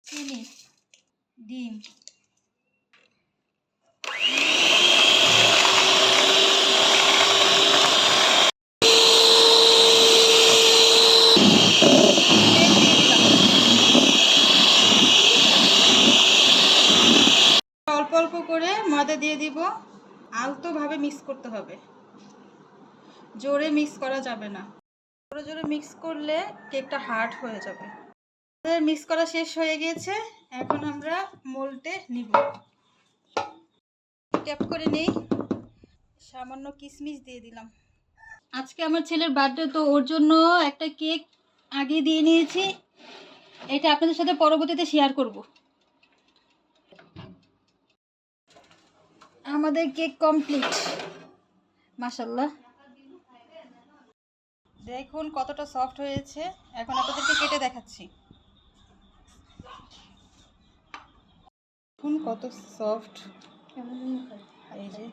চিনি, ডিম, অল্প অল্প করে ময়দা দিয়ে দিব। আলতোভাবে মিক্স করতে হবে, জোরে মিক্স করা যাবে না। জোরে জোরে মিক্স করলে কেকটা হার্ড হয়ে যাবে। মিক্স করা শেষ হয়ে গিয়েছে, এখন আমরা মোল্ডে নিব। ট্যাপ করে নেই, সামান্য কিশমিশ দিয়ে দিলাম। আজকে আমার ছেলের বার্থডে, তো ওর জন্য একটা কেক আগে দিয়ে নিয়েছি। এটা আপনাদের সাথে পরবর্তীতে শেয়ার করব। আমাদের কেক কমপ্লিট, মাশাআল্লাহ। দেখুন কতটা সফট হয়েছে। এখন আপনাদেরকে কেটে দেখাচ্ছি। দেখুন কত সফট, এই যে